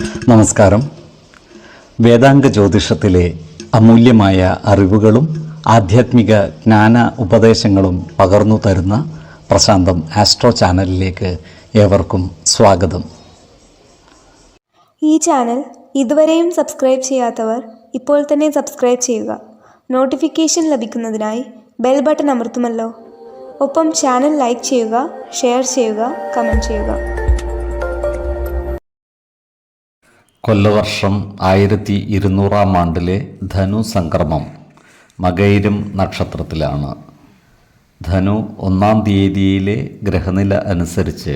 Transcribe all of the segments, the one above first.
നമസ്കാരം. വേദാംഗ ജ്യോതിഷത്തിലെ അമൂല്യമായ അറിവുകളും ആധ്യാത്മിക ജ്ഞാന ഉപദേശങ്ങളും പകർന്നു തരുന്ന പ്രശാന്തം ആസ്ട്രോ ചാനലിലേക്ക് ഏവർക്കും സ്വാഗതം. ഈ ചാനൽ ഇതുവരെയും സബ്സ്ക്രൈബ് ചെയ്യാത്തവർ ഇപ്പോൾ തന്നെ സബ്സ്ക്രൈബ് ചെയ്യുക. നോട്ടിഫിക്കേഷൻ ലഭിക്കുന്നതിനായി ബെൽ ബട്ടൺ അമർത്തുമല്ലോ. ഒപ്പം ചാനൽ ലൈക്ക് ചെയ്യുക, ഷെയർ ചെയ്യുക, കമൻറ്റ് ചെയ്യുക. കൊല്ലവർഷം 1200 ധനു സംക്രമം മകയിരം നക്ഷത്രത്തിലാണ്. ധനു 1-ാം തീയതിയിലെ ഗ്രഹനില അനുസരിച്ച്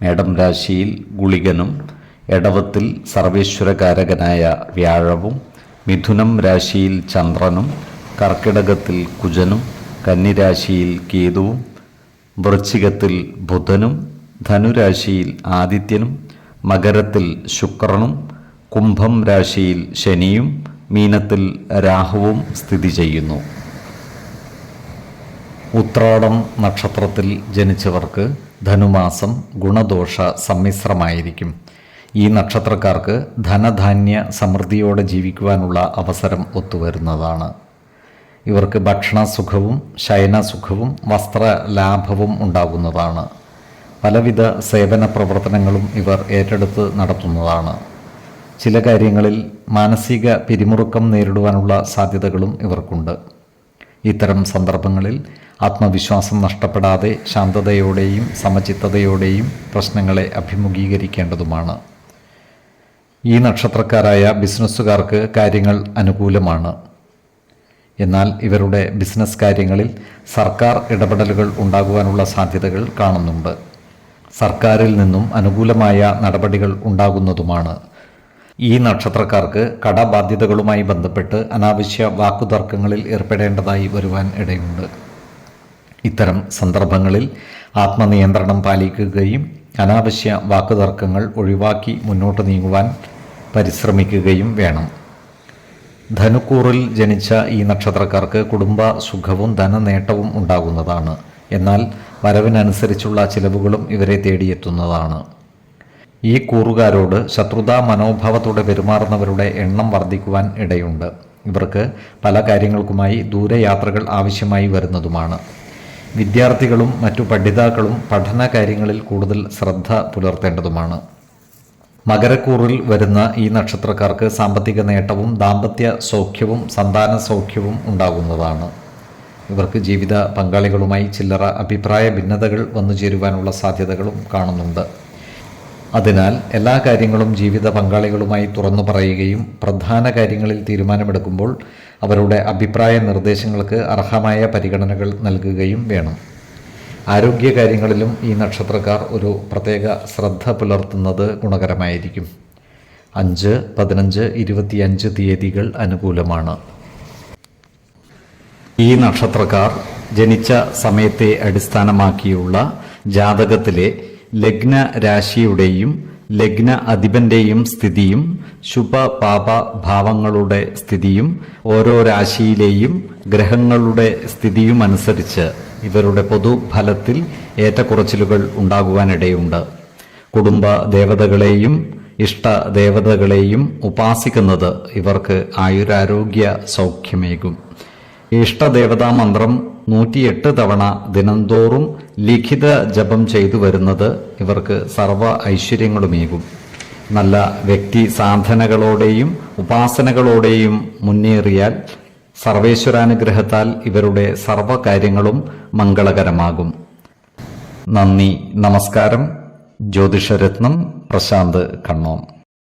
മേടം രാശിയിൽ ഗുളികനും, എടവത്തിൽ സർവേശ്വരകാരകനായ വ്യാഴവും, മിഥുനം രാശിയിൽ ചന്ദ്രനും, കർക്കിടകത്തിൽ കുജനും, കന്നിരാശിയിൽ കേതുവും, വൃശ്ചികത്തിൽ ബുധനും, ധനുരാശിയിൽ ആദിത്യനും, മകരത്തിൽ ശുക്രനും, കുംഭം രാശിയിൽ ശനിയും, മീനത്തിൽ രാഹുവും സ്ഥിതി ചെയ്യുന്നു. ഉത്രാടം നക്ഷത്രത്തിൽ ജനിച്ചവർക്ക് ധനുമാസം ഗുണദോഷ സമ്മിശ്രമായിരിക്കും. ഈ നക്ഷത്രക്കാർക്ക് ധനധാന്യ സമൃദ്ധിയോടെ ജീവിക്കുവാനുള്ള അവസരം ഒത്തുവരുന്നതാണ്. ഇവർക്ക് ഭക്ഷണസുഖവും ശയനസുഖവും വസ്ത്രലാഭവും ഉണ്ടാകുന്നതാണ്. പലവിധ സേവന പ്രവർത്തനങ്ങളും ഇവർ ഏറ്റെടുത്ത് നടത്തുന്നതാണ്. ചില കാര്യങ്ങളിൽ മാനസിക പിരിമുറുക്കം നേരിടുവാനുള്ള സാധ്യതകളും ഇവർക്കുണ്ട്. ഇത്തരം സന്ദർഭങ്ങളിൽ ആത്മവിശ്വാസം നഷ്ടപ്പെടാതെ ശാന്തതയോടെയും സമചിത്തതയോടെയും പ്രശ്നങ്ങളെ അഭിമുഖീകരിക്കേണ്ടതുമാണ്. ഈ നക്ഷത്രക്കാരായ ബിസിനസ്സുകാർക്ക് കാര്യങ്ങൾ അനുകൂലമാണ്. എന്നാൽ ഇവരുടെ ബിസിനസ് കാര്യങ്ങളിൽ സർക്കാർ ഇടപെടലുകൾ ഉണ്ടാകുവാനുള്ള സാധ്യതകൾ കാണുന്നുണ്ട്. സർക്കാരിൽ നിന്നും അനുകൂലമായ നടപടികൾ ഉണ്ടാകുന്നതുമാണ്. ഈ നക്ഷത്രക്കാർക്ക് കടബാധ്യതകളുമായി ബന്ധപ്പെട്ട് അനാവശ്യ വാക്കുതർക്കങ്ങളിൽ ഏർപ്പെടേണ്ടതായി വരുവാൻ ഇടയുണ്ട്. ഇത്തരം സന്ദർഭങ്ങളിൽ ആത്മനിയന്ത്രണം പാലിക്കുകയും അനാവശ്യ വാക്കുതർക്കങ്ങൾ ഒഴിവാക്കി മുന്നോട്ട് നീങ്ങുവാൻ പരിശ്രമിക്കുകയും വേണം. ധനുക്കൂറിൽ ജനിച്ച ഈ നക്ഷത്രക്കാർക്ക് കുടുംബ സുഖവും ധനനേട്ടവും ഉണ്ടാകുന്നതാണ്. എന്നാൽ വരവിനനുസരിച്ചുള്ള ചിലവുകളും ഇവരെ തേടിയെത്തുന്നതാണ്. ഈ കൂറുകാരോട് ശത്രുതാ മനോഭാവത്തോടെ പെരുമാറുന്നവരുടെ എണ്ണം വർദ്ധിക്കുവാൻ ഇടയുണ്ട്. ഇവർക്ക് പല കാര്യങ്ങൾക്കുമായി ദൂരയാത്രകൾ ആവശ്യമായി വരുന്നതുമാണ്. വിദ്യാർത്ഥികളും മറ്റു പഠിതാക്കളും പഠന കാര്യങ്ങളിൽ കൂടുതൽ ശ്രദ്ധ പുലർത്തേണ്ടതുമാണ്. മകരക്കൂറിൽ വരുന്ന ഈ നക്ഷത്രക്കാർക്ക് സാമ്പത്തിക നേട്ടവും ദാമ്പത്യ സൗഖ്യവും സന്താന സൗഖ്യവും ഉണ്ടാകുന്നതാണ്. ഇവർക്ക് ജീവിത പങ്കാളികളുമായി ചില്ലറ അഭിപ്രായ ഭിന്നതകൾ വന്നു ചേരുവാനുള്ള സാധ്യതകളും കാണുന്നുണ്ട്. അതിനാൽ എല്ലാ കാര്യങ്ങളും ജീവിത പങ്കാളികളുമായി തുറന്നു പറയുകയും പ്രധാന കാര്യങ്ങളിൽ തീരുമാനമെടുക്കുമ്പോൾ അവരുടെ അഭിപ്രായ നിർദ്ദേശങ്ങൾക്ക് അർഹമായ പരിഗണനകൾ നൽകുകയും വേണം. ആരോഗ്യകാര്യങ്ങളിലും ഈ നക്ഷത്രക്കാർ ഒരു പ്രത്യേക ശ്രദ്ധ പുലർത്തുന്നത് ഗുണകരമായിരിക്കും. 5, 15, 25 തീയതികൾ അനുകൂലമാണ്. ഈ നക്ഷത്രക്കാർ ജനിച്ച സമയത്തെ അടിസ്ഥാനമാക്കിയുള്ള ജാതകത്തിലെ ലഗ്ന രാശിയുടെയും ലഗ്ന അധിപന്റെയും സ്ഥിതിയും ശുഭപാപ ഭാവങ്ങളുടെ സ്ഥിതിയും ഓരോ രാശിയിലെയും ഗ്രഹങ്ങളുടെ സ്ഥിതിയും അനുസരിച്ച് ഇവരുടെ പൊതുഫലത്തിൽ ഏറ്റക്കുറച്ചിലുകൾ ഉണ്ടാകുവാനിടയുണ്ട്. കുടുംബ ദേവതകളെയും ഇഷ്ടദേവതകളെയും ഉപാസിക്കുന്നത് ഇവർക്ക് ആയുരാരോഗ്യ സൗഖ്യമേകും. ഇഷ്ടദേവതാ മന്ത്രം 108 തവണ ദിനംതോറും ലിഖിത ജപം ചെയ്തു വരുന്നത് ഇവർക്ക് സർവ ഐശ്വര്യങ്ങളുമേകും. നല്ല വ്യക്തി സാധനകളോടെയും ഉപാസനകളോടെയും മുന്നേറിയാൽ സർവേശ്വരാനുഗ്രഹത്താൽ ഇവരുടെ സർവകാര്യങ്ങളും മംഗളകരമാകും. നന്ദി, നമസ്കാരം. ജ്യോതിഷരത്നം പ്രശാന്ത് കണ്ണോം.